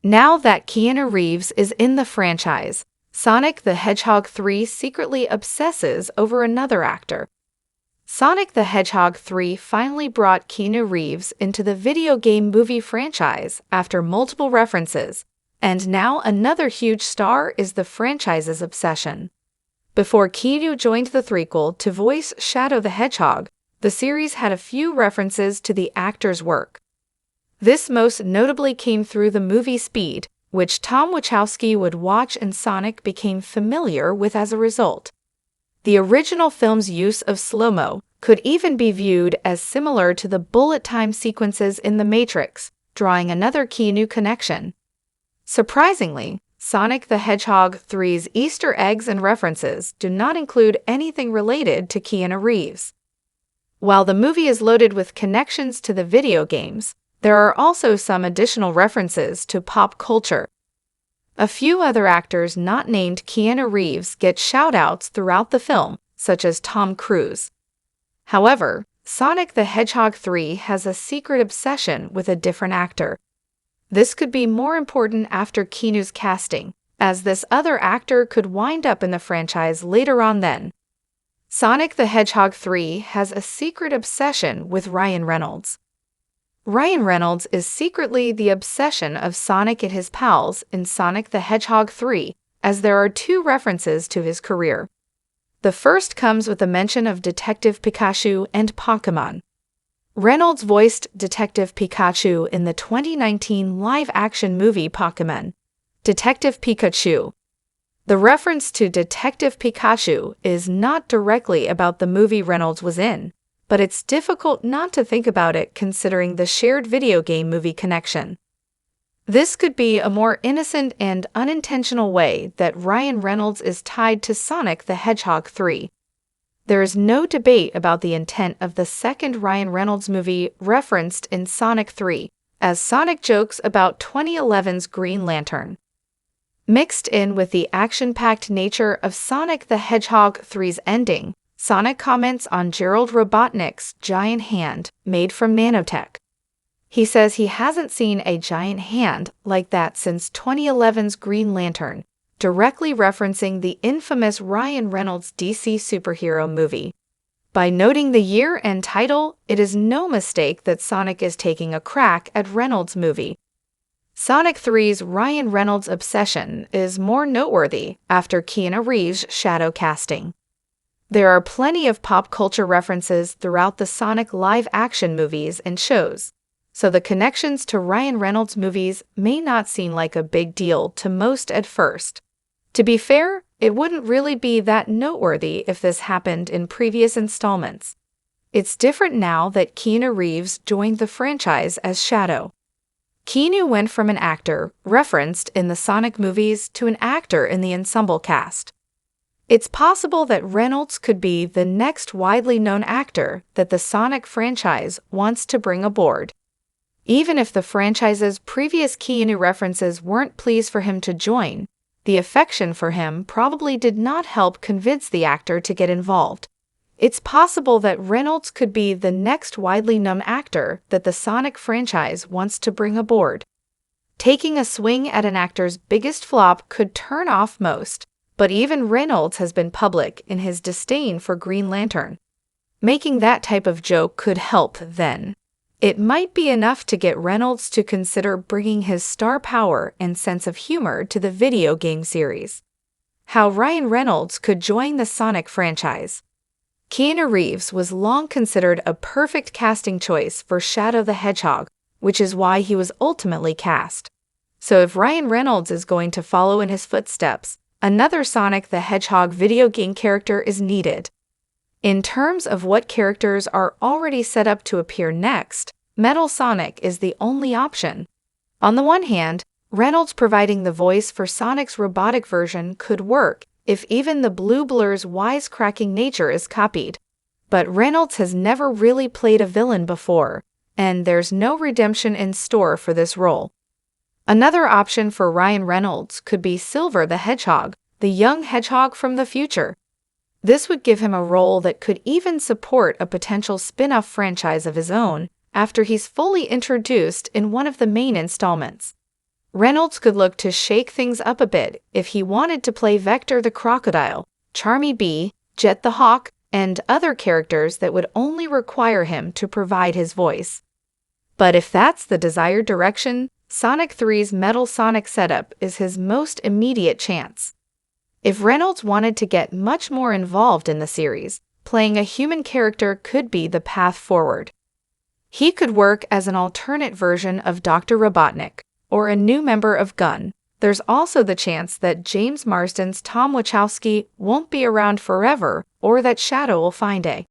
Now that Keanu Reeves is in the franchise, Sonic the Hedgehog 3 secretly obsesses over another actor. Sonic the Hedgehog 3 finally brought Keanu Reeves into the video game movie franchise after multiple references, and now another huge star is the franchise's obsession. Before Keanu joined the threequel to voice Shadow the Hedgehog, the series had a few references to the actor's work. This most notably came through the movie Speed, which Tom Wachowski would watch and Sonic became familiar with as a result. The original film's use of slow-mo could even be viewed as similar to the bullet time sequences in The Matrix, drawing another Keanu connection. Surprisingly, Sonic the Hedgehog 3's Easter eggs and references do not include anything related to Keanu Reeves. While the movie is loaded with connections to the video games, there are also some additional references to pop culture. A few other actors not named Keanu Reeves get shout-outs throughout the film, such as Tom Cruise. However, Sonic the Hedgehog 3 has a secret obsession with a different actor. This could be more important after Keanu's casting, as this other actor could wind up in the franchise later on then. Sonic the Hedgehog 3 has a secret obsession with Ryan Reynolds. Ryan Reynolds is secretly the obsession of Sonic and his pals in Sonic the Hedgehog 3, as there are two references to his career. The first comes with a mention of Detective Pikachu and Pokémon. Reynolds voiced Detective Pikachu in the 2019 live-action movie Pokémon, Detective Pikachu. The reference to Detective Pikachu is not directly about the movie Reynolds was in, but it's difficult not to think about it considering the shared video game movie connection. This could be a more innocent and unintentional way that Ryan Reynolds is tied to Sonic the Hedgehog 3. There is no debate about the intent of the second Ryan Reynolds movie referenced in Sonic 3, as Sonic jokes about 2011's Green Lantern. Mixed in with the action-packed nature of Sonic the Hedgehog 3's ending, Sonic comments on Gerald Robotnik's giant hand made from nanotech. He says he hasn't seen a giant hand like that since 2011's Green Lantern, directly referencing the infamous Ryan Reynolds DC superhero movie. By noting the year and title, it is no mistake that Sonic is taking a crack at Reynolds' movie. Sonic 3's Ryan Reynolds obsession is more noteworthy after Keanu Reeves' shadow casting. There are plenty of pop culture references throughout the Sonic live-action movies and shows, so the connections to Ryan Reynolds' movies may not seem like a big deal to most at first. To be fair, it wouldn't really be that noteworthy if this happened in previous installments. It's different now that Keanu Reeves joined the franchise as Shadow. Keanu went from an actor referenced in the Sonic movies to an actor in the ensemble cast. It's possible that Reynolds could be the next widely known actor that the Sonic franchise wants to bring aboard. Even if the franchise's previous Keanu references weren't pleased for him to join, the affection for him probably did not help convince the actor to get involved. It's possible that Reynolds could be the next widely known actor that the Sonic franchise wants to bring aboard. Taking a swing at an actor's biggest flop could turn off most, but even Reynolds has been public in his disdain for Green Lantern. Making that type of joke could help then. It might be enough to get Reynolds to consider bringing his star power and sense of humor to the video game series. How Ryan Reynolds could join the Sonic franchise. Keanu Reeves was long considered a perfect casting choice for Shadow the Hedgehog, which is why he was ultimately cast. So if Ryan Reynolds is going to follow in his footsteps, another Sonic the Hedgehog video game character is needed. In terms of what characters are already set up to appear next, Metal Sonic is the only option. On the one hand, Reynolds providing the voice for Sonic's robotic version could work if even the Blue Blur's wisecracking nature is copied. But Reynolds has never really played a villain before, and there's no redemption in store for this role. Another option for Ryan Reynolds could be Silver the Hedgehog, the young hedgehog from the future. This would give him a role that could even support a potential spin-off franchise of his own after he's fully introduced in one of the main installments. Reynolds could look to shake things up a bit if he wanted to play Vector the Crocodile, Charmy Bee, Jet the Hawk, and other characters that would only require him to provide his voice. But if that's the desired direction, Sonic 3's Metal Sonic setup is his most immediate chance. If Reynolds wanted to get much more involved in the series, playing a human character could be the path forward. He could work as an alternate version of Dr. Robotnik, or a new member of Gunn. There's also the chance that James Marsden's Tom Wachowski won't be around forever, or that Shadow will find a